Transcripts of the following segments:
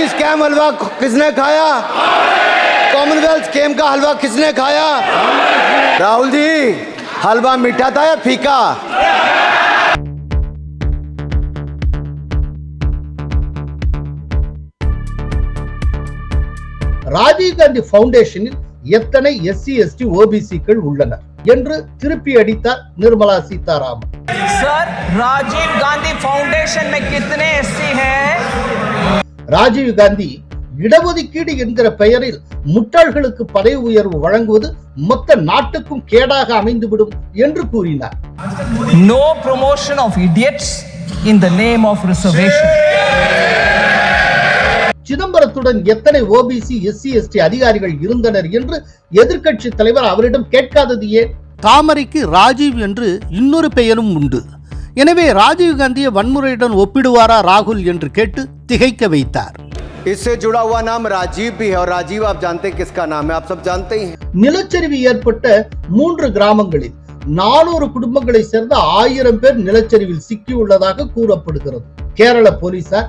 Modi scam हलवा किसने खाया? Commonwealth scheme का हलवा किसने खाया? राहुल जी, हलवा मीठा था या फीका? ராஜீவ் காந்தி ஃபவுண்டேஷனில் எத்தனை எஸ்சி எஸ்டி ஓபிசிக்கள் உள்ளனர் என்று திருப்பி அடித்தார் நிர்மலா சீதாராமன். सर, राजीव गांधी फाउंडेशन में कितने एससी हैं? ராஜீவ் காந்தி இடஒதுக்கீடு என்கிற பெயரில் முட்டாள்களுக்கு பதவி உயர்வு வழங்குவது மொத்த நாட்டுக்கும் கேடாக அமைந்துவிடும் என்று கூறினார். No promotion of idiots in the name of reservation. சிதம்பரத்துடன் எத்தனை ஓபிசி எஸ்சி எஸ்டி அதிகாரிகள் இருந்தனர் என்று எதிர்க்கட்சி தலைவர் அவரிடம் கேட்காதது ஏன்? தாமரைக்கு ராஜீவ் என்று இன்னொரு பெயரும் உண்டு. எனவே ராஜீவ் காந்தியை வன்முறையுடன் ஒப்பிடுவாரா ராகுல் என்று கேட்டு திகைக்க வைத்தார். इससे जुड़ा हुआ नाम राजीव भी है और राजीव आप जानते हैं किसका नाम है? आप सब जानते ही हैं. நிலச்சரிவு ஏற்பட்ட 3 கிராமங்களில் 400 குடும்பங்களை சேர்ந்த 1000 பேர் நிலச்சரிவில் சிக்கியுள்ளதாக கூறப்படுகிறது. கேரள போலீசார்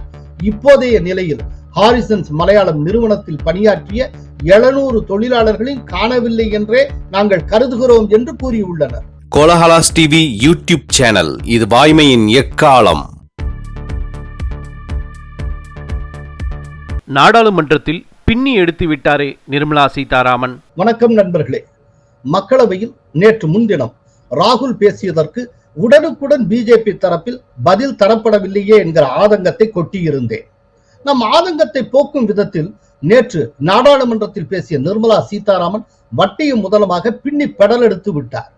இப்போதைய நிலையில் ஹாரிசன்ஸ் மலையாளம் நிறுவனத்தில் பணியாற்றிய 700 தொழிலாளர்களின் காணவில்லை என்றே நாங்கள் கருதுகிறோம் என்று கூறியுள்ளனர். கோலஹலாஸ் டிவி யூடியூப் சேனல், இது வாய்மையின் எக்காலம். நாடாளுமன்றத்தில் பின்னி எடுத்து விட்டாரே நிர்மலா சீதாராமன். வணக்கம் நண்பர்களே. மக்களவையில் நேற்று முன்தினம் ராகுல் பேசியதற்கு உடனுக்குடன் பிஜேபி தரப்பில் பதில் தரப்படவில்லையே என்கிற ஆதங்கத்தை கொட்டியிருந்தேன். நம் ஆதங்கத்தை போக்கும் விதத்தில் நேற்று நாடாளுமன்றத்தில் பேசிய நிர்மலா சீதாராமன் வட்டியும் முதலமாக பின்னி பெடல் எடுத்து விட்டார்.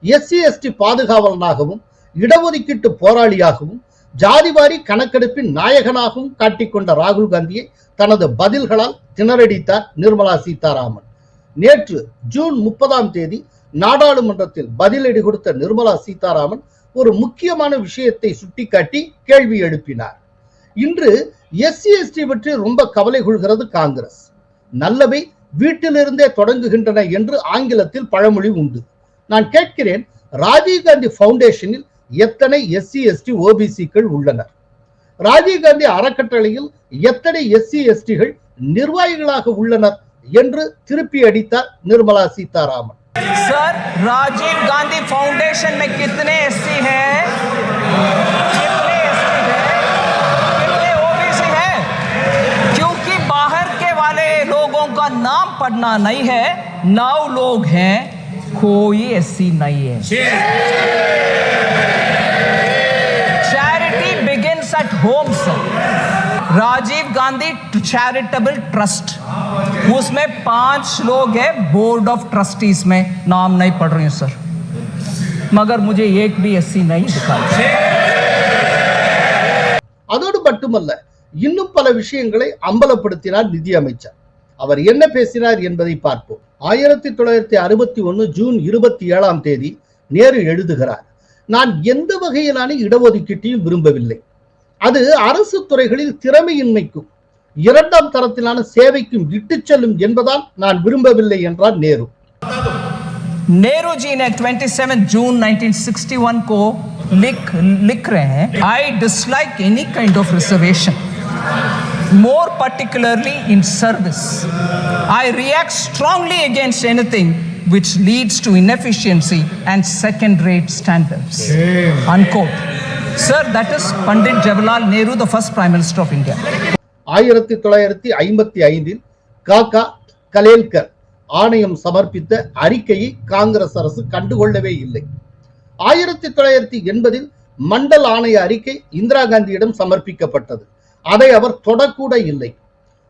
எஸ்சி எஸ்டி பாதுகாவலனாகவும் இடஒதுக்கீட்டு போராளியாகவும் ஜாதிவாரி கணக்கெடுப்பின் நாயகனாகவும் காட்டிக்கொண்ட ராகுல் காந்தியை தனது பதில்களால் திணறடித்தார் நிர்மலா சீதாராமன். நேற்று ஜூன் 30 நாடாளுமன்றத்தில் பதிலடி கொடுத்த நிர்மலா சீதாராமன் ஒரு முக்கியமான விஷயத்தை சுட்டிக்காட்டி கேள்வி எழுப்பினார். இன்று எஸ்சி எஸ்டி பற்றி ரொம்ப கவலை கொள்கிறது காங்கிரஸ். நல்லவை வீட்டிலிருந்தே தொடங்குகின்றன என்று ஆங்கிலத்தில் பழமொழி உண்டு. நான் கேட்கிறேன், ராஜீவ் காந்தி ஃபவுண்டேஷனில் எத்தனை எஸ்சி எஸ்டி ஓபிசிக்கள் உள்ளனர்? ராஜீவ் காந்தி அறக்கட்டளையில் எத்தனை எஸ்சி எஸ்டிகள் நிர்வாகிகளாக உள்ளனர் என்று திருப்பி அடித்தார் நிர்மலா சீதாராமன். सर, राजीव गांधी फाउंडेशन में कितने एससी हैं? कितने एसटी हैं? कितने ओबीसी हैं? क्योंकि बाहर के वाले लोगों का नाम पढ़ना नहीं है. 9 लोग हैं, कोई एससी नहीं है. Charity begins at home sir. Rajiv Gandhi charitable trust, उसमें 5 लोग हैं बोर्ड ऑफ ट्रस्टीज में. नाम नहीं पढ़ रही हूं सर, मगर मुझे एक भी एससी नहीं दिखाई. அதோடு மட்டுமல்ல, இன்னும் பல விஷயங்களை அம்பலப்படுத்தினார் நிதி அமைச்சர். அவர் என்ன பேசினார் என்பதை பார்ப்போம். 1961 ஜூன் 27 நேரு எழுதுகிறார், நான் எந்த வகையிலான இடஒதுக்கீட்டையும் விரும்பவில்லை. அது அரசு துறைகளில் திறமையின்மைக்கும் 2ஆம் தரத்திலான சேவைக்கும் இட்டு செல்லும் என்பதால் நான் விரும்பவில்லை என்றார் நேரு. नेहरू जी ने 27 जून 1961 को लिख रहे हैं, I dislike any kind of reservation, more particularly in service. I react strongly against anything which leads to inefficiency and second-rate standards. Unquote. Sir, that is Pandit Jawaharlal Nehru, the first Prime Minister of India. 1955 காக்கா கலேல்கர் ஆணையம் சமர்ப்பித்த அறிக்கையை காங்கிரஸ் அரசு கண்டுகொள்ளவே இல்லை. 1980 மண்டல் ஆணைய அறிக்கை இந்திரா காந்தியிடம் சமர்ப்பிக்கப்பட்டது. அதை அவர் தொடக்கூட இல்லை.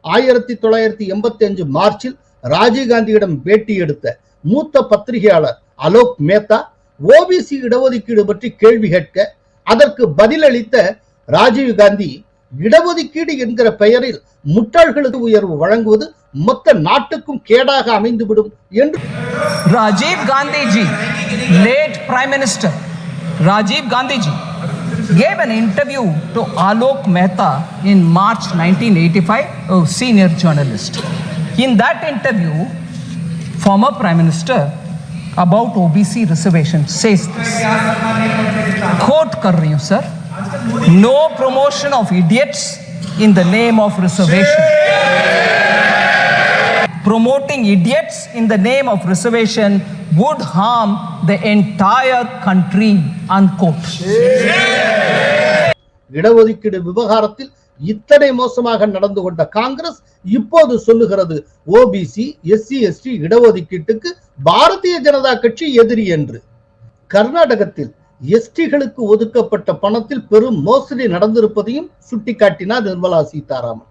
1985 மார்ச்சில் ராஜீவ் காந்தியிடம் பேட்டி எடுத்த மூத்த பத்திரிகையாளர் அலோக் மேத்தா ஓபிசி இடஒதுக்கீடு பற்றி கேள்வி கேட்க அதற்கு பதிலளித்த ராஜீவ் காந்தி, இடஒதுக்கீடு என்கிற பெயரில் முட்டாள்களுக்கு உயர்வு வழங்குவது மொத்த நாட்டுக்கும் கேடாக அமைந்துவிடும் என்று Rajiv Gandhi G, late Prime Minister Rajiv Gandhi ji gave an interview to Alok Mehta in March 1985, a senior journalist. In that interview, former Prime Minister about OBC reservation says this, quote कर रही हूँ sir, no promotion of idiots in the name of reservation. Promoting idiots in the name of reservation would harm the entire country, unquote. இடஒதுக்கீடு விவகாரத்தில் இத்தனை மோசமாக நடந்து கொண்ட காங்கிரஸ் இப்போது சொல்லுகிறது ஓபிசி எஸ்சி எஸ்டி இடஒதுக்கீட்டுக்கு பாரதிய ஜனதா கட்சி எதிரி என்று. கர்நாடகத்தில் எஸ்டிகளுக்கு ஒதுக்கப்பட்ட பணத்தில் பெரும் மோசடி நடந்திருப்பதையும் சுட்டிக்காட்டினார் நிர்மலா சீதாராமன்.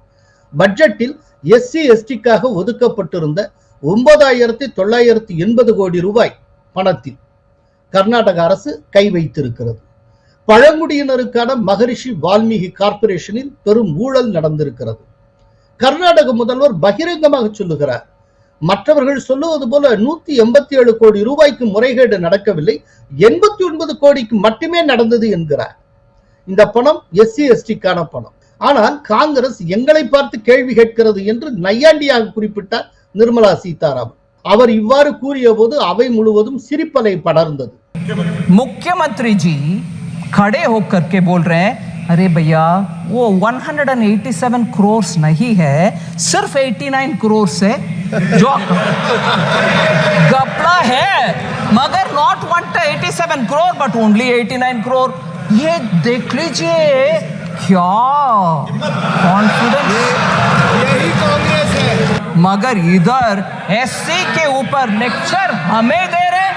பட்ஜெட்டில் எஸ்சி எஸ்டிக்காக ஒதுக்கப்பட்டிருந்த 9,980 கோடி ரூபாய் பணத்தில் கர்நாடக அரசு கை வைத்திருக்கிறது. பழங்குடியினருக்கான மகரிஷி வால்மீகி கார்ப்பரேஷனில் பெரும் ஊழல் நடந்திருக்கிறது. கர்நாடக முதல்வர் பகிரங்கமாக சொல்லுகிறார், மற்றவர்கள் சொல்லுவது போல 187 கோடி ரூபாய்க்கு முறைகேடு நடக்கவில்லை, 89 கோடிக்கு மட்டுமே நடந்தது என்கிறார். இந்த பணம் எஸ்சி எஸ்டிக்கான பணம். ஆனால் காங்கிரஸ் எங்களை பார்த்து கேள்வி கேட்கிறது என்று நையாண்டியாக குறிப்பிட்டார் நிர்மலா சீதாராமன். அவர் இவ்வாறு கூறிய போது அவை முழுவதும் சிரிப்பலை படர்ந்தது. मुख्यमंत्री जी खड़े होकर के बोल रहे हैं, अरे भैया वो 187 करोड़ नहीं है, सिर्फ 89 करोड़ है जो गपला है, मगर not 187 crore but only 89 crore. ये देख लीजिए क्या कॉन्फिडेंस, यही कांग्रेस है. मगर इधर एससी के ऊपर लेक्चर हमें दे रहे,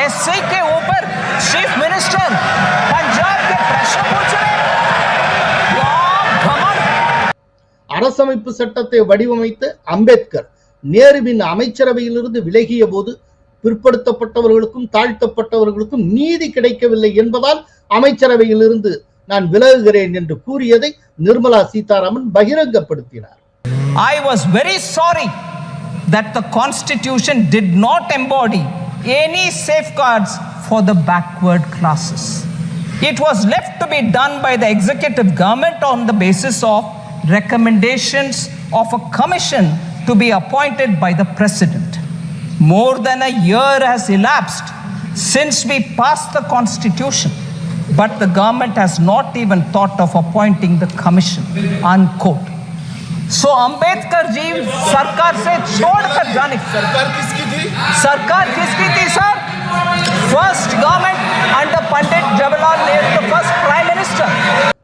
एससी के ऊपर चीफ मिनिस्टर पंजाब के प्रश्न पूछ रहे. அரசமைப்பு சட்டத்தை வடிவமைத்த அம்பேத்கர் நேருவின் அமைச்சரவையிலிருந்து விலகிய போது பிற்படுத்தப்பட்டவர்களுக்கும் தாழ்த்தப்பட்டவர்களுக்கும் நீதி கிடைக்கவில்லை என்பதால் அமைச்சரவையிலிருந்து நான் விலகுகிறேன் என்று கூறியதை Nirmala Sitharaman பகிரங்கப்படுத்தினார். I was very sorry that the constitution did not embody any safeguards for the backward classes. It was left to be done by the executive government on the basis of recommendations of a commission to be appointed by the president. More than a year has elapsed since we passed the constitution, but the government has not even thought of appointing the commission, unquote. So Ambedkar ji सरकार से छोड़कर जाने, सरकार किसकी थी sir? First government under Pandit Jawaharlal Nehru, the first prime minister.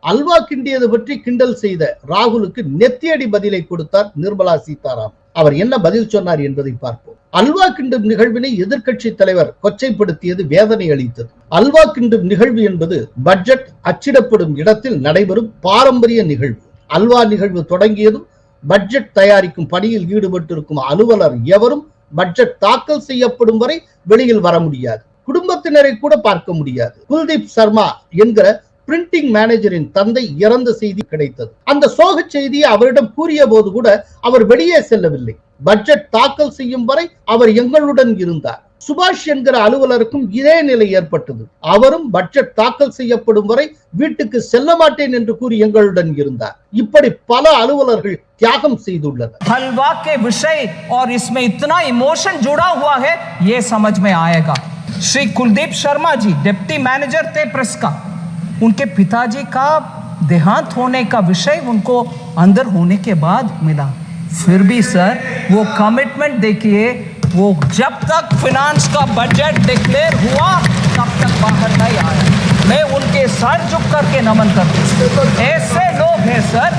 அல்வா கிண்டியது பற்றி கிண்டல் செய்த ராகுலுக்கு நெத்தியடி பதிலை கொடுத்தார் நிர்மலா சீதாராமன். அவர் என்ன பதில் சொன்னார் என்பதை பார்ப்போம். அல்வா கிண்டும் நிகழ்வினை எதிர்க்கட்சி தலைவர் கொச்சைப்படுத்தியது வேதனை அளித்தது. அல்வா கிண்டும் நிகழ்வு என்பது பட்ஜெட் அச்சிடப்படும் இடத்தில் நடைபெறும் பாரம்பரிய நிகழ்வு. அல்வா நிகழ்வு தொடங்கியதும் பட்ஜெட் தயாரிக்கும் பணியில் ஈடுபட்டிருக்கும் அலுவலர் எவரும் பட்ஜெட் தாக்கல் செய்யப்படும் வரை வெளியில் வர முடியாது. குடும்பத்தினரை கூட பார்க்க முடியாது. குல்தீப் சர்மா என்கிற பிரிண்டிங் மேனேஜரின் தந்தை இறந்த செய்தி கிடைத்தது. அந்த சோக செய்தியை அவரிடம் கூறிய போது கூட அவர் வெளியே செல்லவில்லை. பட்ஜெட் தாக்கல் செய்யும் வரை அவர் எங்களுடன் இருந்தார். சுபாஷ் என்கிற அலுவலருக்கும் இதே நிலை ஏற்பட்டது. அவரும் பட்ஜெட் தாக்கல் செய்யப்படும் வரை வீட்டுக்கு செல்ல மாட்டேன் என்று கூறி எங்களுடன் இருந்தார். இப்படி பல அலுவலர்கள் தியாகம் செய்துள்ளனர். हलवा के विषय और इसमें इतना इमोशन जुड़ा हुआ है, ये समझ में आएगा. श्री कुलदीप शर्मा जी डिप्टी मैनेजर थे प्रेस का. उनके पिताजी का देहांत होने का विषय उनको अंदर होने के बाद मिला. फिर भी सर वो कमिटमेंट देखिए, वो जब तक फिनांस का बजट डिक्लेयर हुआ तब तक बाहर नहीं आया. मैं उनके सर झुक करके नमन करता हूं. ऐसे लोग हैं सर.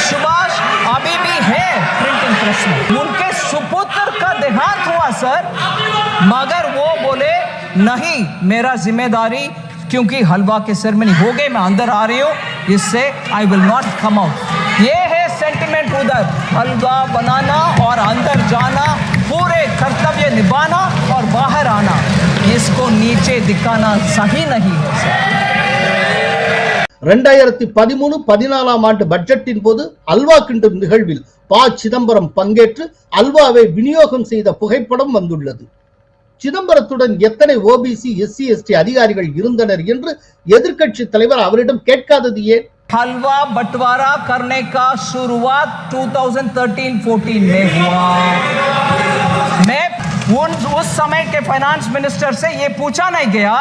सुभाष अभी भी है प्रिंटिंग प्रेस में. उनके सुपुत्र का देहांत हुआ सर, मगर वो बोले नहीं, मेरा जिम्मेदारी, क्योंकि हलवा के सेरेमनी हो गए, मैं अंदर आ रही हूँ, इससे I will not come out. ये है सेंटिमेंट उधर. हलवा बनाना और अंदर जाना, पूरे कर्तव्य निभाना और बाहर आना, इसको नीचे दिखाना सही नहीं है सर. 2013-14 ஆண்டு பட்ஜெட்டின் போது அல்வா கிண்டும் நிகழ்வில் ப. சிதம்பரம் பங்கேற்று அல்வாவை விநியோகம் செய்த புகைப்படம் வந்துள்ளது. சிதம்பரத்துடன் எத்தனை ஓபிசி எஸ்சி எஸ்டி அதிகாரிகள் இருந்தனர் என்று எதிர்க்கட்சி தலைவர் அவரிடம் கேட்காதது ஏன்? हलवा बंटवारा करने का शुरुआत 2013-14 में हुआ. मैं उस समय के फाइनेंस मिनिस्टर से ये पूछा नहीं गया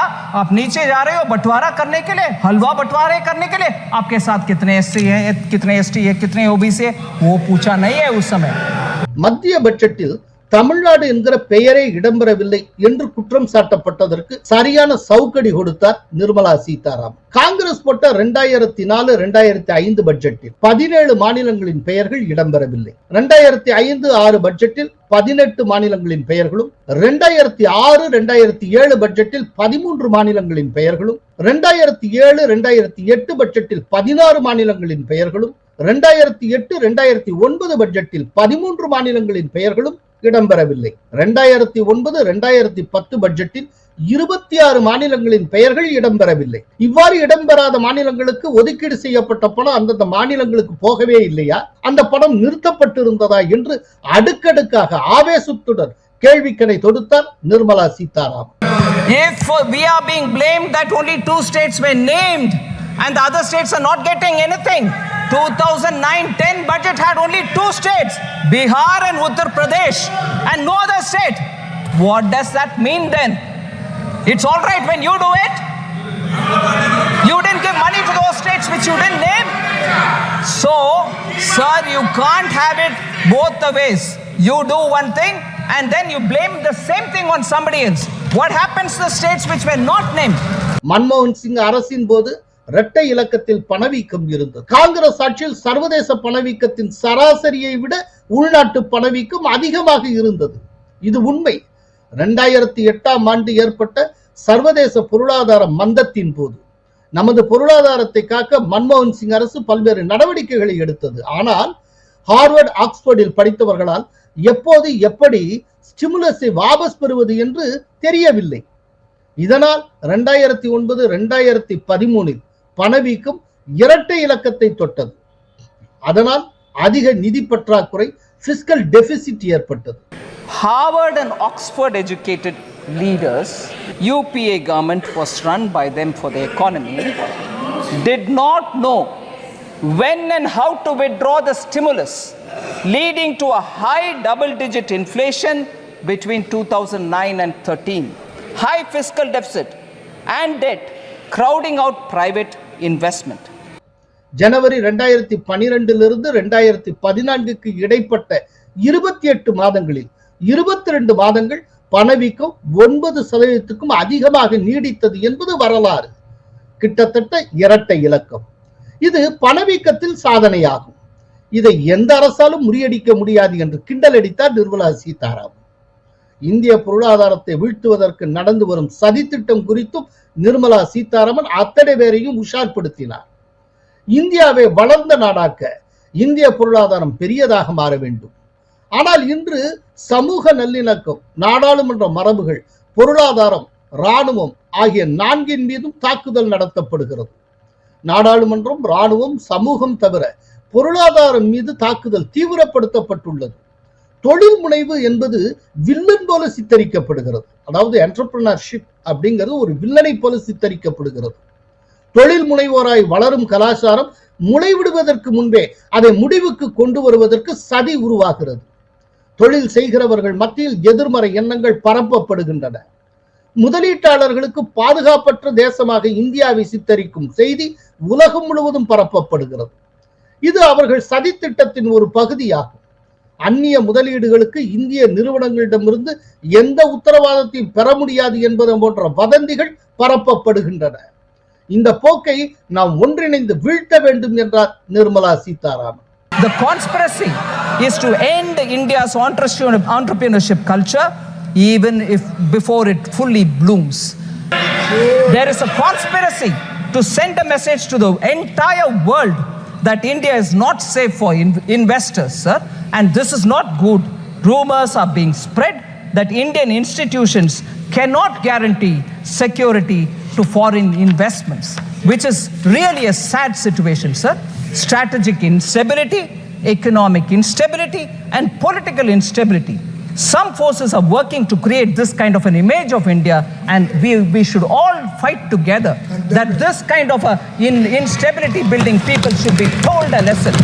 आप नीचे जा रहे हो बंटवारा करने के लिए, हलवा बंटवारे करने के लिए, आपके साथ कितने एससी हैं, कितने एसटी है, कितने ओबीसी है, वो पूछा नहीं है उस समय. மத்திய பட்ஜெட்டில் தமிழ்நாடு என்கிற பெயரே இடம்பெறவில்லை என்று குற்றம் சாட்டப்பட்டதற்கு சரியான சவுக்கடி கொடுத்தார் நிர்மலா சீதாராமன். காங்கிரஸ் போட்ட 2004-2005 பட்ஜெட்டில் 17 மாநிலங்களின் பெயர்கள் இடம்பெறவில்லை. 2005-6 பட்ஜெட்டில் 18 மாநிலங்களின் பெயர்களும், 2006-2007 பட்ஜெட்டில் 13 மாநிலங்களின் பெயர்களும், 2007-2008 பட்ஜெட்டில் 16 மாநிலங்களின் பெயர்களும், 2008-2009 பட்ஜெட்டில் 13 மாநிலங்களின் பெயர்களும் இடம்பெறவில்லை. 2009-2010 பட்ஜெட்டில் 26 மாநிலங்களின் பெயர்கள் இடம்பெறவில்லை. இவ்வாறு இடம்பெறாத மாநிலங்களுக்கு ஒதுக்கீடு செய்யப்பட்ட பணம் அந்தந்த மாநிலங்களுக்கு போகவே இல்லையா, அந்த பணம் நிறுத்தப்பட்டிருந்ததா என்று அடுக்கடுக்காக ஆவேசத்துடன் கேள்விக்கணை தொடுத்தார் Nirmala Sitharaman. If we are being blamed that only 2 states were named and the other states are not getting anything, 2009-10 budget had only 2 states, Bihar and Uttar Pradesh, and no other state. What does that mean then? It's all right when you do it. You didn't give money to those states which you didn't name. So, sir, you can't have it both the ways. You do one thing and then you blame the same thing on somebody else. What happens to the states which were not named? மன்மோகன் சிங் அரசின் போது இரட்டை இலக்கத்தில் பணவீக்கம் இருந்தது. காங்கிரஸ் ஆட்சியில் சர்வதேச பணவீக்கத்தின் சராசரியை விட உள்நாட்டு பணவீக்கம் அதிகமாக இருந்தது. இது உண்மை. 2008ஆம் ஆண்டு ஏற்பட்ட சர்வதேச பொருளாதார மந்தத்தின் போது நமது பொருளாதாரத்தை காக்க மன்மோகன் சிங் அரசு பல்வேறு நடவடிக்கைகளை எடுத்தது. ஆனால் ஹார்வர்ட், ஆக்ஸ்போர்டில் படித்தவர்களால் எப்போது எப்படி ஸ்டிமுலஸை வாபஸ் பெறுவது என்று தெரியவில்லை. இதனால் 2009-2013 பணவீக்கம் இரட்டை இலக்கத்தை தொட்டது. அதனால் அதிக நிதி பற்றாக்குறை, பிஸ்கல் டெபிசிட் ஏற்பட்டது. Harvard and Oxford educated leaders, UPA government was run by them for the economy, did not know when and how to withdraw the stimulus, leading to a high double-digit inflation between 2009 and 13, high fiscal deficit and debt, crowding out private investment. ஜனவரி 2012 2014 இடைப்பட்ட 28 மாதங்களில் 22 மாதங்கள் பணவீக்கம் 9% அதிகமாக நீடித்தது என்பது வரலாறு. கிட்டத்தட்ட இரட்டை இலக்கம். இது பணவீக்கத்தில் சாதனையாகும். இதை எந்த அரசாலும் முறியடிக்க முடியாது என்று கிண்டல் அடித்தார் நிர்மலா சீதாராமன். இந்திய பொருளாதாரத்தை வீழ்த்துவதற்கு நடந்து வரும் சதித்திட்டம் குறித்தும் நிர்மலா சீதாராமன் அத்தனை பேரையும் உஷார்படுத்தினார். இந்தியாவை வளர்ந்த நாடாக்க இந்திய பொருளாதாரம் பெரியதாக மாற வேண்டும். ஆனால் இன்று சமூக நல்லிணக்கம், நாடாளுமன்ற மரபுகள், பொருளாதாரம், இராணுவம் ஆகிய 4 மீதும் தாக்குதல் நடத்தப்படுகிறது. நாடாளுமன்றம், இராணுவம், சமூகம் தவிர பொருளாதாரம் மீது தாக்குதல் தீவிரப்படுத்தப்பட்டுள்ளது. தொழில் முனைவு என்பது வில்லன் போல சித்தரிக்கப்படுகிறது. அதாவது என்டர்பிரினர்ஷிப் அப்படிங்கிறது ஒரு வில்லனை போல சித்தரிக்கப்படுகிறது. தொழில் முனைவோராய் வளரும் கலாச்சாரம் முளைவிடுவதற்கு முன்பே அதை முடிவுக்கு கொண்டு வருவதற்கு சதி உருவாகிறது. தொழில் செய்கிறவர்கள் மத்தியில் எதிர்மறை எண்ணங்கள் பரப்பப்படுகின்றன. முதலீட்டாளர்களுக்கு பாதுகாப்பற்ற தேசமாக இந்தியாவை சித்தரிக்கும் செய்தி உலகம் முழுவதும் பரப்பப்படுகிறது. இது அவர்கள் சதி திட்டத்தின் ஒரு பகுதியாகும். அந்நிய முதலீடுகளுக்கு இந்திய நிறுவனங்களிடமிருந்து எந்த உத்தரவாதத்தையும் பெற முடியாது என்பது போன்ற வதந்திகள் பரப்பப்படுகின்றன. இந்த போக்கை நாம் ஒன்றிணைந்து வீழ்த்த வேண்டும் என்றார் Nirmala Sitharaman. The conspiracy is to end India's entrepreneurship culture even if before it fully blooms. There is a conspiracy to send a message to the entire world that India is not safe for investors, sir, and this is not good. Rumors are being spread that Indian institutions cannot guarantee security to foreign investments, which is really a sad situation, sir. Strategic instability, economic instability, and political instability. Some forces are working to create this kind of an image of India, and we should all fight together that this kind of a instability building people should be told a lesson.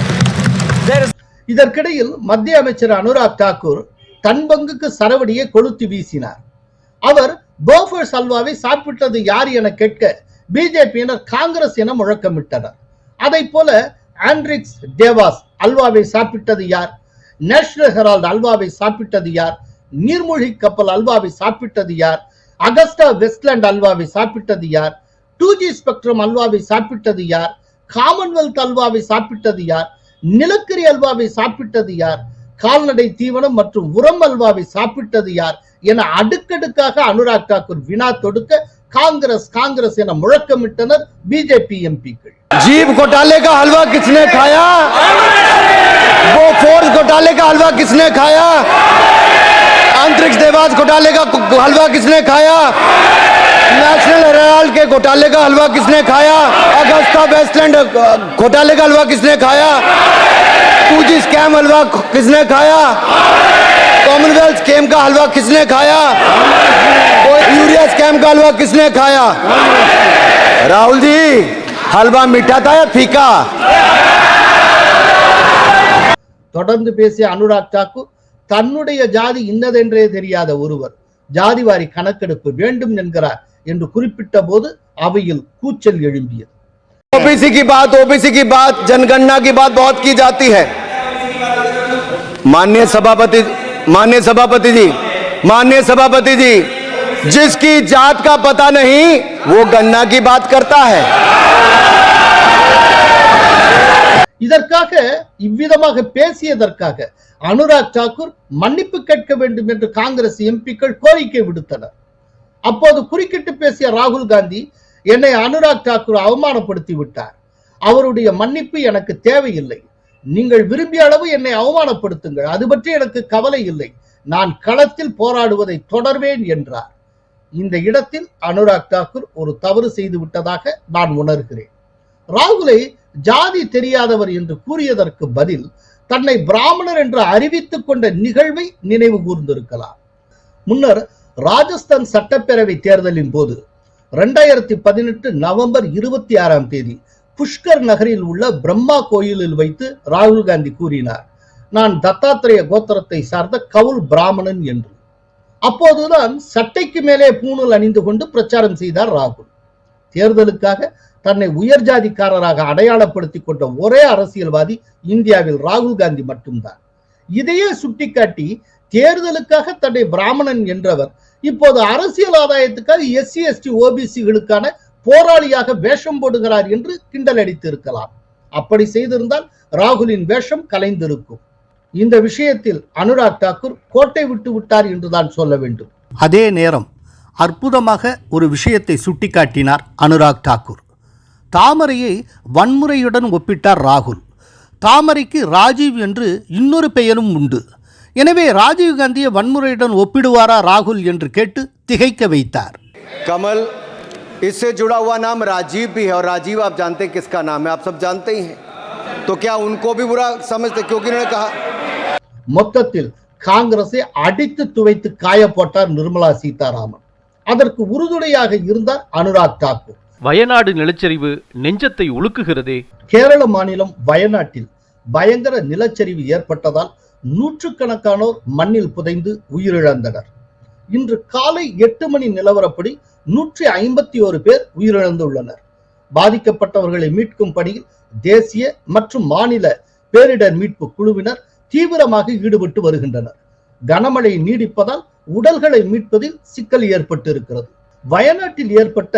இதற்கிடையில் மத்திய அமைச்சர் அனுராக் தாக்கூர் தன் பங்குக்கு சரவடியை கொளுத்தி வீசினார். அவர் Bofors அல்வாவை சாப்பிட்டது யார் என கேட்க பிஜேபியினர் காங்கிரஸ் என முழக்கமிட்டனர். அதை போல ஆண்ட்ரிக்ஸ் டேவாஸ் அல்வாவை சாப்பிட்டது யார், நேஷனல் ஹெரால்டு அல்வாவை சாப்பிட்டது யார், நீர்மூழ்கி கப்பல் அல்வாவை சாப்பிட்டது யார், அகஸ்டா வெஸ்ட்லேண்ட் அல்வாவை சாப்பிட்டது யார், 2G ஸ்பெக்ட்ரம் அல்வாவை சாப்பிட்டது யார், காமன்வெல்த் அல்வாவை சாப்பிட்டது யார், நிலக்கரி அல்வாவை சாப்பிட்டது யார், கால்நடை தீவனம் மற்றும் உரம் அல்வாவை சாப்பிட்டது யார் என அடுக்கடுக்காக அனுராக் தாக்கூர் வினா தொடுக்க காங்கிரஸ் காங்கிரஸ் என முழக்கமிட்டனர் பிஜேபி எம்பிக்கள். जीप घोटाले का हलवा किसने खाया? वो फोर्स घोटाले का हलवा किसने खाया? अंतरिक्ष देवास घोटाले का हलवा किसने खाया? नेशनल हेराल्ड के घोटाले का हलवा किसने खाया? अगस्ता वेस्टलैंड घोटाले का हलवा किसने खाया? 2G स्कैम हलवा किसने खाया? कॉमनवेल्थ स्कैम का हलवा किसने खाया? यूरिया स्कैम का हलवा किसने खाया? राहुल जी, हलवा मीठा था या फीका? தொடர்ந்து பேசிய அனுராக் தாக்கூர், தன்னுடைய ஜாதி இன்னதென்றே தெரியாத ஒருவர் ஜாதிவாரி கணக்கெடுப்பு வேண்டும் என்கிறார் என்று குறிப்பிட்ட போது அவையில் கூச்சல் எழும்பியது. ओबीसी की बात जनगणना की बात बहुत की जाती है. माननीय सभापति जी, जिसकी जात का पता नहीं वो गणना की बात करता है. இதற்காக இவ்விதமாக பேசியதற்காக அனுராக் தாக்கூர் மன்னிப்பு கேட்க வேண்டும் என்று காங்கிரஸ் எம்பிக்கள் கோரிக்கை விடுத்தனர். அப்போது குறுக்கிட்டு பேசிய ராகுல் காந்தி, என்னை அனுராக் தாக்கூர் அவமானப்படுத்தி விட்டார், அவருடைய மன்னிப்பு எனக்கு தேவையில்லை, நீங்கள் விரும்பிய அளவு என்னை அவமானப்படுத்துங்கள், அது பற்றி எனக்கு கவலை இல்லை, நான் களத்தில் போராடுவதை தொடர்வேன் என்றார். இந்த இடத்தில் அனுராக் தாக்கூர் ஒரு தவறு செய்து விட்டதாக நான் உணர்கிறேன். ராகுலை ஜாதி தெரியாதவர் என்று கூறியதற்கு பதில் தன்னை பிராமணர் என்று அறிவித்துக் கொண்ட நிகழ்வை நினைவு கூர்ந்திருக்கலாம். முன்னர் ராஜஸ்தான் சட்டப்பேரவை தேர்தலின் போது 2018 நவம்பர் 26 புஷ்கர் நகரில் உள்ள பிரம்மா கோயிலில் வைத்து ராகுல் காந்தி கூறினார், நான் தத்தாத்திரேய கோத்திரத்தை சார்ந்த கவுல் பிராமணன் என்று. அப்போதுதான் சட்டைக்கு மேலே பூணூல் அணிந்து கொண்டு பிரச்சாரம் செய்தார் ராகுல். தேர்தலுக்காக தன்னை உயர் ஜாதிக்காரராக அடையாளப்படுத்திக் கொண்ட ஒரே அரசியல்வாதி இந்தியாவில் ராகுல் காந்தி மட்டும்தான். இதையே சுட்டிக்காட்டி தேர்தலுக்காக தன்னை பிராமணன் என்றவர் இப்போது அரசியல் ஆதாயத்துக்காக SC/ST OBC-களுக்கான போராளியாக வேஷம் போடுகிறார் என்று கிண்டல் அடித்து இருக்கலாம். அப்படி செய்திருந்தால் ராகுலின் வேஷம் கலைந்திருக்கும். இந்த விஷயத்தில் அனுராக் தாக்கூர் கோட்டை விட்டு விட்டார் என்றுதான் சொல்ல வேண்டும். அதே நேரம் அற்புதமாக ஒரு விஷயத்தை சுட்டிக்காட்டினார் அனுராக் தாக்கூர். தாமரையை வன்முறையுடன் ஒப்பிட்டார் ராகுல். தாமரைக்கு ராஜீவ் என்று இன்னொரு பெயரும் உண்டு. எனவே ராஜீவ் காந்தியை வன்முறையுடன் ஒப்பிடுவாரா ராகுல் என்று கேட்டு திகைக்க வைத்தார். कमल, इससे जुड़ा हुआ नाम राजीव भी है और राजीव आप जानते हैं किसका नाम है, आप सब जानते ही हैं. तो क्या उनको भी बुरा समझते क्योंकि उन्होंने कहा. மொத்தத்தில் காங்கிரஸை அடித்து துவைத்து காய போட்டார் நிர்மலா சீதாராமன். அதற்கு உறுதுணையாக இருந்தார் அனுராக் தாக்கூர். வயநாடு நிலச்சரிவு நெஞ்சத்தை உலுக்குகிறதே. கேரள மாநிலம் வயநாட்டில் பயங்கர நிலச்சரிவு ஏற்பட்டதால் நூற்றுக்கணக்கானோர் மண்ணில் புதைந்து உயிரிழந்தனர். இன்று காலை 8 மணி நிலவரப்படி 151 பேர் உயிரிழந்துள்ளனர். பாதிக்கப்பட்டவர்களை மீட்கும் பணியில் தேசிய மற்றும் மாநில பேரிடர் மீட்பு குழுவினர் தீவிரமாக ஈடுபட்டு வருகின்றனர். கனமழை நீடிப்பதால் உடல்களை மீட்பதில் சிக்கல் ஏற்பட்டு இருக்கிறது. வயநாட்டில் ஏற்பட்ட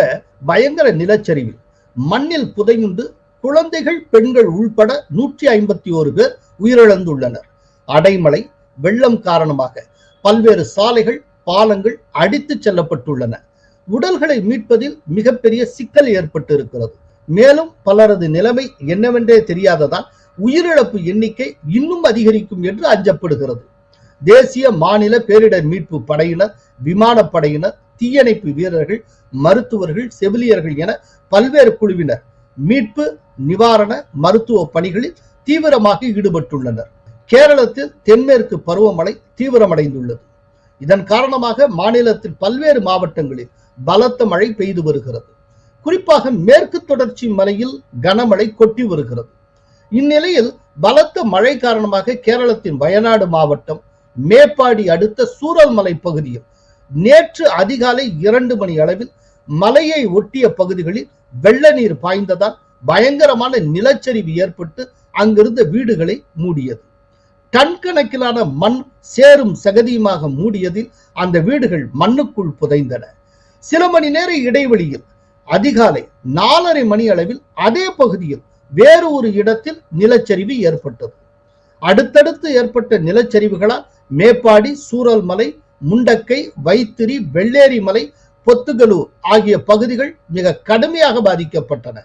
பயங்கர நிலச்சரிவில் மண்ணில் புதையுண்டு குழந்தைகள், பெண்கள் உள்பட 151 பேர் உயிரிழந்துள்ளனர். அடைமழை, வெள்ளம் காரணமாக பல்வேறு சாலைகள், பாலங்கள் அடித்து செல்லப்பட்டுள்ளன. உடல்களை மீட்பதில் மிகப்பெரிய சிக்கல் ஏற்பட்டு இருக்கிறது. மேலும் பலரது நிலைமை என்னவென்றே தெரியாததால் உயிரிழப்பு எண்ணிக்கை இன்னும் அதிகரிக்கும் என்று அஞ்சப்படுகிறது. தேசிய மாநில பேரிடர் மீட்பு படையினர், விமானப்படையினர், தீயணைப்பு வீரர்கள், மருத்துவர்கள், செவிலியர்கள் என பல்வேறு குழுவினர் மீட்பு, நிவாரண, மருத்துவ பணிகளில் தீவிரமாக ஈடுபட்டுள்ளனர். கேரளத்தில் தென்மேற்கு பருவமழை தீவிரமடைந்துள்ளது. இதன் காரணமாக மாநிலத்தில் பல்வேறு மாவட்டங்களில் பலத்த மழை பெய்து வருகிறது. குறிப்பாக மேற்கு தொடர்ச்சி மலையில் கனமழை கொட்டி வருகிறது. இந்நிலையில் பலத்த மழை காரணமாக கேரளத்தின் வயநாடு மாவட்டம், மேப்பாடி அடுத்த சூரல்மலை பகுதியில் நேற்று அதிகாலை 2 மணி அளவில் மலையை ஒட்டிய பகுதிகளில் வெள்ள நீர் பாய்ந்ததால் பயங்கரமான நிலச்சரிவு ஏற்பட்டு அங்கிருந்த வீடுகளை மூடியது. டன் கணக்கிலான மண் சேரும் சகதியுமாக மூடியதில் அந்த வீடுகள் மண்ணுக்குள் புதைந்தன. சில மணி நேர இடைவெளியில் அதிகாலை 4:30 மணி அளவில் அதே பகுதியில் வேறு ஒரு இடத்தில் நிலச்சரிவு ஏற்பட்டது. அடுத்தடுத்து ஏற்பட்ட நிலச்சரிவுகளால் மேப்பாடி, சூரல்மலை, முண்டக்கை, வைத்திரி, வெள்ளேரி மலை, பொத்துகலூர் ஆகிய பகுதிகள் மிக கடுமையாக பாதிக்கப்பட்டன.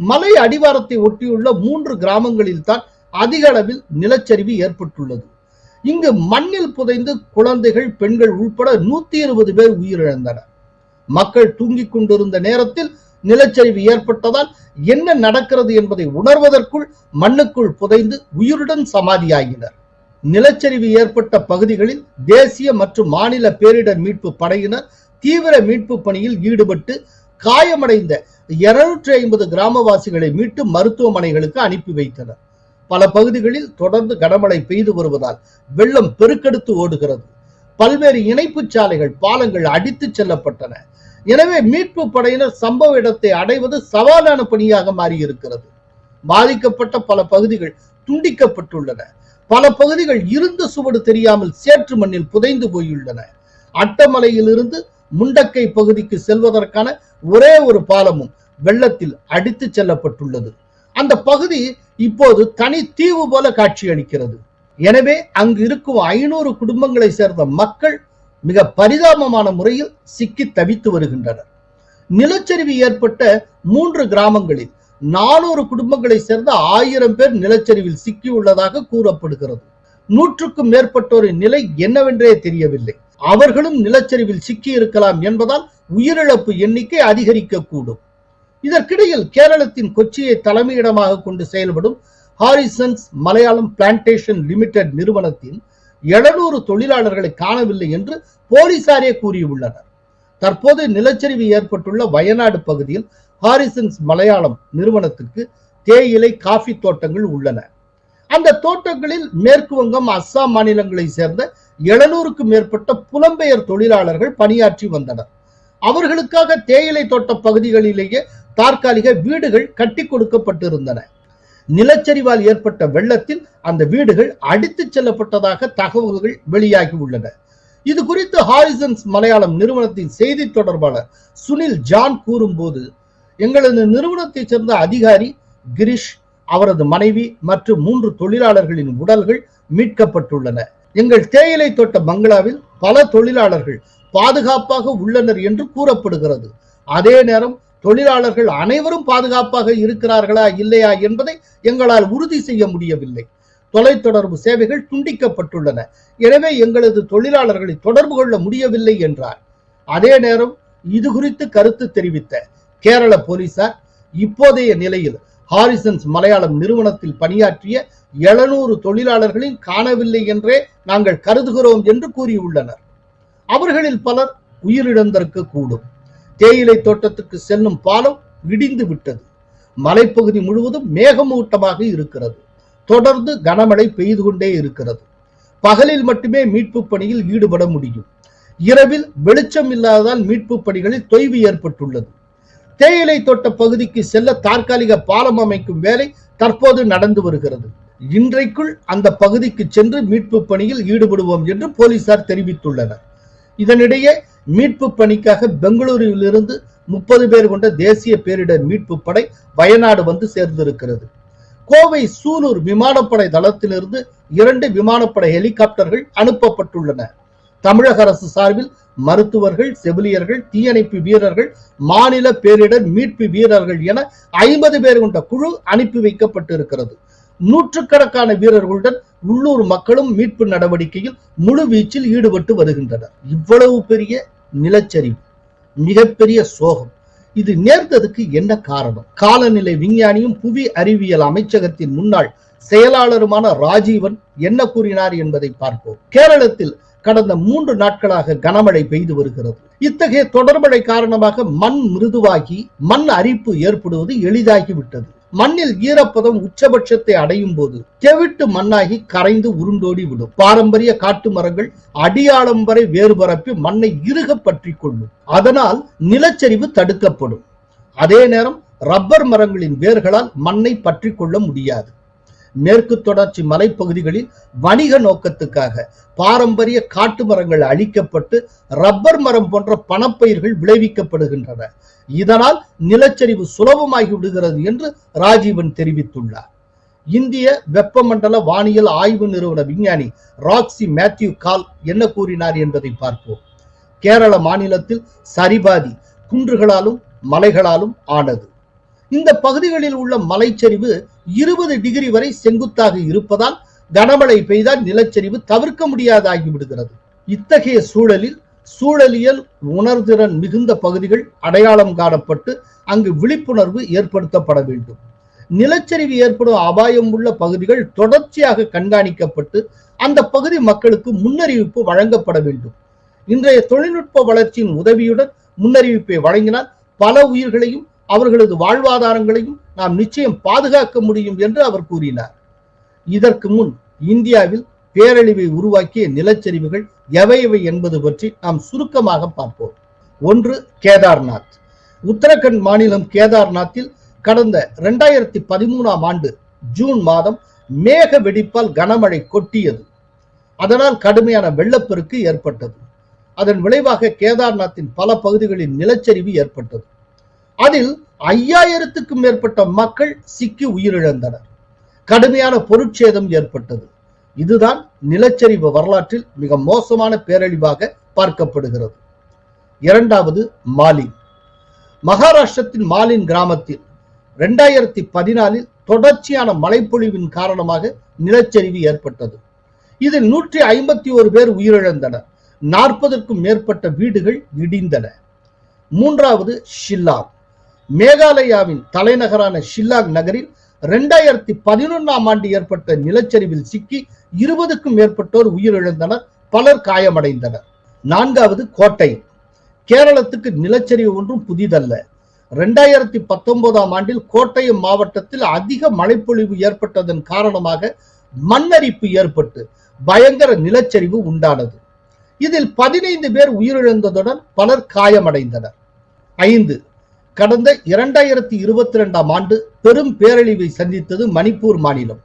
மலை அடிவாரத்தை ஒட்டியுள்ள 3 கிராமங்களில் தான் அதிக அளவில் நிலச்சரிவு ஏற்பட்டுள்ளது. இங்கு மண்ணில் புதைந்து குழந்தைகள், பெண்கள் உட்பட 120 பேர் உயிரிழந்தனர். மக்கள் தூங்கிக் கொண்டிருந்த நேரத்தில் நிலச்சரிவு ஏற்பட்டதால் என்ன நடக்கிறது என்பதை உணர்வதற்குள் மண்ணுக்குள் புதைந்து உயிருடன் சமாதியாகினர். நிலச்சரிவு ஏற்பட்ட பகுதிகளில் தேசிய மற்றும் மாநில பேரிடர் மீட்பு படையினர் தீவிர மீட்பு பணியில் ஈடுபட்டு காயமடைந்த 250 கிராமவாசிகளை மீட்டு மருத்துவமனைகளுக்கு அனுப்பி வைத்தனர். பல பகுதிகளில் தொடர்ந்து கனமழை பெய்து வருவதால் வெள்ளம் பெருக்கெடுத்து ஓடுகிறது. பல்வேறு இணைப்பு சாலைகள், பாலங்கள் அடித்து செல்லப்பட்டன. எனவே மீட்பு படையினர் சம்பவ இடத்தை அடைவது சவாலான பணியாக மாறியிருக்கிறது. பாதிக்கப்பட்ட பல பகுதிகள் துண்டிக்கப்பட்டுள்ளன. பல பகுதிகள் இருந்த சுவடு தெரியாமல் சேற்று மண்ணில் புதைந்து போயுள்ளன. அட்டமலையிலிருந்து முண்டக்கை பகுதிக்கு செல்வதற்கான ஒரே ஒரு பாலமும் வெள்ளத்தில் அடித்து செல்லப்பட்டுள்ளது. அந்த பகுதி இப்போது தனி தீவு போல காட்சியளிக்கிறது. எனவே அங்கு இருக்கும் 500 குடும்பங்களை சேர்ந்த மக்கள் மிக பரிதாபமான முறையில் சிக்கி தவித்து வருகின்றனர். நிலச்சரிவு ஏற்பட்ட 3 கிராமங்களில் 400 குடும்பங்களை சேர்ந்த 1000 பேர் நிலச்சரிவில் சிக்கியுள்ளதாக கூறப்படுகிறது. 100க்கும் மேற்பட்டோரின் நிலை என்னவென்றே தெரியவில்லை. அவர்களும் நிலச்சரிவில் சிக்கி இருக்கலாம் என்பதால் உயிரிழப்பு எண்ணிக்கை அதிகரிக்க கூடும். இதற்கிடையில் கேரளத்தின் கொச்சியை தலைமையிடமாக கொண்டு செயல்படும் ஹாரிசன்ஸ் மலையாளம் பிளான்டேஷன் லிமிடெட் நிறுவனத்தின் 700 தொழிலாளர்களை காணவில்லை என்று போலீசாரே கூறியுள்ளனர். தற்போது நிலச்சரிவு ஏற்பட்டுள்ள வயநாடு பகுதியில் ஹாரிசன்ஸ் மலையாளம் நிறுவனத்திற்கு தேயிலை, காஃபி தோட்டங்கள் உள்ளன. அந்த தோட்டங்களில் மேற்கு வங்கம், அஸ்ஸாம் மாநிலங்களை சேர்ந்த 700க்கும் மேற்பட்ட புலம்பெயர் தொழிலாளர்கள் பணியாற்றி வந்தனர். அவர்களுக்காக தேயிலை தோட்ட பகுதிகளிலேயே தற்காலிக வீடுகள் கட்டி கொடுக்கப்பட்டிருந்தன. நிலச்சரிவால் ஏற்பட்ட வெள்ளத்தில் அந்த வீடுகள் அடித்துச் செல்லப்பட்டதாக தகவல்கள் வெளியாகி உள்ளன. இது குறித்து ஹாரிசன்ஸ் மலையாளம் நிறுவனத்தின் செய்தி தொடர்பாளர் சுனில் ஜான் கூறும்போது, எங்களது நிறுவனத்தைச் சேர்ந்த அதிகாரி கிரிஷ், அவரது மனைவி மற்றும் 3 தொழிலாளர்களின் உடல்கள் மீட்கப்பட்டுள்ளன. எங்கள் தேயிலை தோட்ட பங்களாவில் பல தொழிலாளர்கள் பாதுகாப்பாக உள்ளனர் என்று கூறப்படுகிறது. அதே நேரம் தொழிலாளர்கள் அனைவரும் பாதுகாப்பாக இருக்கிறார்களா இல்லையா என்பதை எங்களால் உறுதி செய்ய முடியவில்லை. தொலைத்தொடர்பு சேவைகள் துண்டிக்கப்பட்டுள்ளன. எனவே எங்களது தொழிலாளர்களை தொடர்பு கொள்ள முடியவில்லை என்றார். அதே நேரம் இது குறித்து கருத்து தெரிவித்த கேரள போலீசார், இப்போதைய நிலையில் ஹாரிசன்ஸ் மலையாளம் நிறுவனத்தில் பணியாற்றிய 700 தொழிலாளர்களின் காணவில்லை என்றே நாங்கள் கருதுகிறோம் என்று கூறியுள்ளனர். அவர்களில் பலர் உயிரிழந்திருக்க கூடும். தேயிலை தோட்டத்துக்கு செல்லும் பாலம் இடிந்து விட்டது. மலைப்பகுதி முழுவதும் மேகமூட்டமாக இருக்கிறது. தொடர்ந்து கனமழை பெய்து கொண்டே இருக்கிறது. பகலில் மட்டுமே மீட்பு பணியில் ஈடுபட முடியும். இரவில் வெளிச்சம் இல்லாததால் மீட்பு பணிகளில் தொய்வு ஏற்பட்டுள்ளது. தேயிலை தோட்ட பகுதிக்கு செல்ல தற்காலிக பாலம் அமைக்கும் வேலை தற்போது நடந்து வருகிறது. இன்றைக்குள் அந்த பகுதிக்கு சென்று மீட்பு பணியில் ஈடுபடுவோம் என்று போலீசார் தெரிவித்துள்ளனர். இதனிடையே மீட்பு பணிக்காக பெங்களூருவில் இருந்து 30 பேர் கொண்ட தேசிய பேரிடர் மீட்பு படை வயநாடு வந்து சேர்ந்திருக்கிறது. கோவை சூலூர் விமானப்படை தளத்திலிருந்து 2 விமானப்படை ஹெலிகாப்டர்கள் அனுப்பப்பட்டுள்ளன. தமிழக அரசு சார்பில் மருத்துவர்கள், செவிலியர்கள், தீயணைப்பு வீரர்கள், மாநில பேரிடர் மீட்பு வீரர்கள் என 50 பேர் கொண்ட குழு அனுப்பி வைக்கப்பட்டிருக்கிறது. 100கணக்கான வீரர்களுடன் உள்ளூர் மக்களும் மீட்பு நடவடிக்கையில் முழு வீச்சில் ஈடுபட்டு வருகின்றனர். இவ்வளவு பெரிய நிலச்சரிவு, மிகப்பெரிய சோகம், இது நேர்ந்ததுக்கு என்ன காரணம்? காலநிலை விஞ்ஞானியும் புவி அறிவியல் அமைச்சகத்தின் முன்னாள் செயலாளருமான ராஜீவன் என்ன கூறினார் என்பதை பார்ப்போம். கேரளத்தில் கடந்த 3 நாட்களாக கனமழை பெய்து வருகிறது. இத்தகைய தொடர்மழை காரணமாக மண் மிருதுவாகி மண் அரிப்பு ஏற்படுவது எளிதாகிவிட்டது. மண்ணில் ஈரப்பதம் உச்சபட்சத்தை அடையும் போது தெவிட்டு மண்ணாகி கரைந்து உருண்டோடி விடும். பாரம்பரிய காட்டு மரங்கள் அடியாளம் வரை வேறு பரப்பி மண்ணை இறுக பற்றி கொள்ளும். அதனால் நிலச்சரிவு தடுக்கப்படும். அதே நேரம் ரப்பர் மரங்களின் வேர்களால் மண்ணை பற்றி கொள்ள முடியாது. மேற்கு தொடர்ச்சி மலைப்பகுதிகளில் வணிக நோக்கத்துக்காக பாரம்பரிய காட்டு மரங்கள் அழிக்கப்பட்டு ரப்பர் மரம் போன்ற பணப்பயிர்கள் விளைவிக்கப்படுகின்றன. இதனால் நிலச்சரிவு சுலபமாகி விடுகிறது என்று ராஜீவன் தெரிவித்துள்ளார். இந்திய வெப்பமண்டல வானியல் ஆய்வு நிறுவன விஞ்ஞானி ராக்சி மேத்யூ கால் என்ன கூறினார் என்பதை பார்ப்போம். கேரள மாநிலத்தில் சரிபாதி குன்றுகளாலும் மலைகளாலும் ஆனது. இந்த பகுதிகளில் உள்ள மலைச்சரிவு 20 டிகிரி வரை செங்குத்தாக இருப்பதால் கனமழை பெய்தால் நிலச்சரிவு தவிர்க்க முடியாதாகிவிடுகிறது. இத்தகைய சூழலில் சூழலியல் உணர்திறன் மிகுந்த பகுதிகள் அடையாளம் காணப்பட்டு அங்கு விழிப்புணர்வு ஏற்படுத்தப்பட வேண்டும். நிலச்சரிவு ஏற்படும் அபாயம் உள்ள பகுதிகள் தொடர்ச்சியாக கண்காணிக்கப்பட்டு அந்த பகுதி மக்களுக்கு முன்னறிவிப்பு வழங்கப்பட வேண்டும். இன்றைய தொழில்நுட்ப வளர்ச்சியின் உதவியுடன் முன்னறிவிப்பை வழங்கினால் பல உயிர்களையும் அவர்களது வாழ்வாதாரங்களையும் நாம் நிச்சயம் பாதுகாக்க முடியும் என்று அவர் கூறினார். இதற்கு முன் இந்தியாவில் பேரழிவை உருவாக்கிய நிலச்சரிவுகள் எவை என்பது பற்றி நாம் சுருக்கமாக பார்ப்போம். 1. கேதார்நாத். உத்தரகண்ட் மாநிலம் கேதார்நாத்தில் கடந்த 2013ஆம் ஆண்டு ஜூன் மாதம் மேக வெடிப்பால் கனமழை கொட்டியது. அதனால் கடுமையான வெள்ளப்பெருக்கு ஏற்பட்டது. அதன் விளைவாக கேதார்நாத்தின் பல பகுதிகளில் நிலச்சரிவு ஏற்பட்டது. அதில் 5000க்கும் மேற்பட்ட மக்கள் சிக்கி உயிரிழந்தனர். கடுமையான பொருட்சேதம் ஏற்பட்டது. இதுதான் நிலச்சரிவு வரலாற்றில் மிக மோசமான பேரழிவாக பார்க்கப்படுகிறது. 2. மாலின். மகாராஷ்டிரத்தின் மாலின் கிராமத்தில் 2014இல் தொடர்ச்சியான மழைப்பொழிவின் காரணமாக நிலச்சரிவு ஏற்பட்டது. இதில் 151 பேர் உயிரிழந்தனர். 40க்கும் மேற்பட்ட வீடுகள் இடிந்தன. 3. ஷில்லாங். மேகாலயாவின் தலைநகரான ஷில்லாங் நகரில் 2011ஆம் ஆண்டு ஏற்பட்ட நிலச்சரிவில் சிக்கி 20க்கும் மேற்பட்டோர் உயிரிழந்தனர். பலர் காயமடைந்தனர். 4. கோட்டயம். கேரளத்துக்கு நிலச்சரிவு ஒன்றும் புதிதல்ல. 2019ஆம் ஆண்டில் கோட்டயம் மாவட்டத்தில் அதிக மழைப்பொழிவு ஏற்பட்டதன் காரணமாக மண்ணரிப்பு ஏற்பட்டு பயங்கர நிலச்சரிவு உண்டானது. இதில் 15 பேர் உயிரிழந்ததுடன் பலர் காயமடைந்தனர். 5. கடந்த 2022ஆம் ஆண்டு பெரும் பேரழிவை சந்தித்தது மணிப்பூர் மாநிலம்.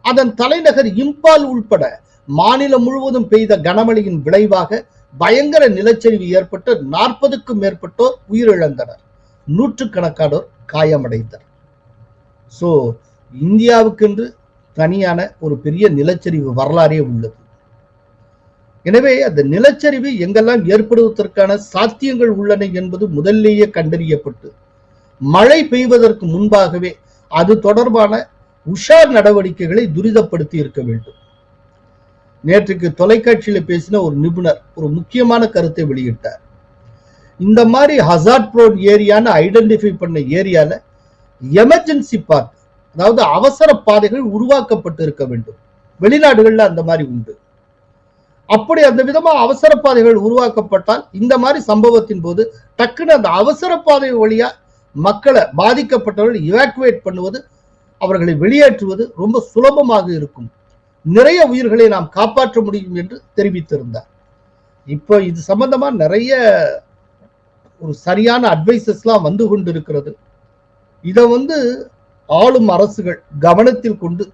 அதன் தலைநகர் இம்பால் உள்பட மாநிலம் முழுவதும் பெய்த கனமழையின் விளைவாக பயங்கர நிலச்சரிவு ஏற்பட்டு 40க்கும் மேற்பட்டோர் உயிரிழந்தனர். நூற்றுக்கணக்கானோர் காயமடைந்தனர். சோ இந்தியாவுக்கென்று தனியான ஒரு பெரிய நிலச்சரிவு வரலாறே உள்ளது. எனவே அந்த நிலச்சரிவு எங்கெல்லாம் ஏற்படுவதற்கான சாத்தியங்கள் உள்ளன என்பது முதலிலேயே கண்டறியப்பட்டு மழை பெய்வதற்கு முன்பாகவே அது தொடர்பான உஷார் நடவடிக்கைகளை துரிதப்படுத்தி இருக்க வேண்டும். நேற்றுக்கு தொலைக்காட்சியில பேசின ஒரு நிபுணர் ஒரு முக்கியமான கருத்தை வெளியிட்டார். இந்த மாதிரி ஹசார்ட் ப்ரோன் ஏரியான்னு ஐடென்டிஃபை பண்ண ஏரியால எமர்ஜென்சி பாத், அதாவது அவசர பாதைகள் உருவாக்கப்பட்டு இருக்க வேண்டும். வெளிநாடுகள்ல அந்த மாதிரி உண்டு. அப்படி அந்த விதமா அவசர பாதைகள் உருவாக்கப்பட்டால் இந்த மாதிரி சம்பவத்தின் போது டக்குன்னு அந்த அவசர பாதை வழியா மக்களை பாதிக்கப்பட்டவர்கள் இவாக்குவேட் பண்ணுவது, அவர்களை வெளியேற்றுவது ரொம்ப சுலபமாக இருக்கும். நிறைய உயிர்களை நாம் காப்பாற்ற முடியும் என்று தெரிவித்திருந்தார். இப்போ இது சம்பந்தமா நிறைய ஒரு சரியான அட்வைசஸ்லாம் வந்து கொண்டு இருக்கிறது. இதை ஆளும் அரசுகள் கவனத்தில் கொண்டு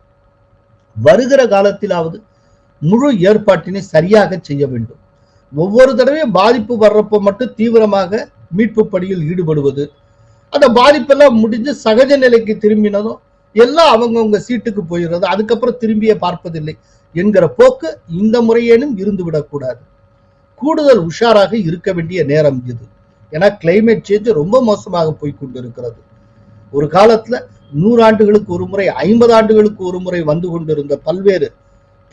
வருகிற காலத்திலாவது முழு ஏற்பாட்டினை சரியாக செய்ய வேண்டும். ஒவ்வொரு தடவையும் பாதிப்பு வர்றப்போ மட்டும் தீவிரமாக மீட்பு பணியில் ஈடுபடுவது, அந்த பாதிப்பெல்லாம் முடிஞ்சு சகஜ நிலைக்கு திரும்பினதும் எல்லாம் அவங்கவுங்க சீட்டுக்கு போயிடுறது, அதுக்கப்புறம் திரும்பியே பார்ப்பதில்லை என்கிற போக்கு இந்த முறையேனும் இருந்து விடக்கூடாது. கூடுதல் உஷாராக இருக்க வேண்டிய நேரம் இது. ஏன்னா கிளைமேட் சேஞ்ச் ரொம்ப மோசமாக போய்கொண்டிருக்கிறது. ஒரு காலத்துல 100 ஆண்டுகளுக்கு ஒரு முறை, 50 ஆண்டுகளுக்கு ஒரு முறை வந்து கொண்டிருந்த பல்வேறு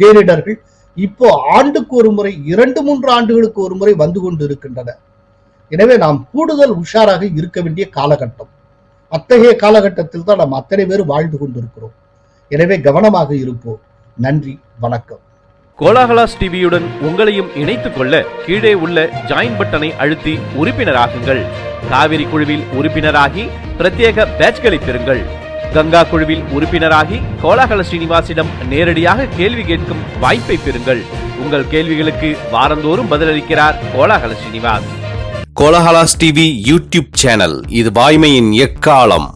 பேரிடர்கள் இப்போ ஆண்டுக்கு ஒரு முறை, 2-3 ஆண்டுகளுக்கு ஒரு முறை வந்து கொண்டு இருக்கின்றன. எனவே நாம் கூடுதல் உஷாராக இருக்க வேண்டிய காலகட்டம். அத்தகைய காலகட்டத்தில் தான் நாம் அத்தனை பேர் வாழ்ந்து கொண்டிருக்கிறோம். எனவே கவனமாக இருப்போம். நன்றி, வணக்கம். கோலாகலாஸ் டிவியுடன் உங்களையும் இணைத்துக் கொள்ள கீழே உள்ள ஜாயின் பட்டனை அழுத்தி உறுப்பினராகுங்கள். காவிரி குழுவில் உறுப்பினராகி பிரத்யேக பேட்ச்களை பெறுங்கள். கங்கா குழுவில் உறுப்பினராகி கோலாகல ஸ்ரீனிவாசிடம் நேரடியாக கேள்வி கேட்கும் வாய்ப்பை பெறுங்கள். உங்கள் கேள்விகளுக்கு வாரந்தோறும் பதிலளிக்கிறார் Kolahala Srinivas. Kolahalas TV YouTube channel, இது வாய்மையின் எக்காலம்.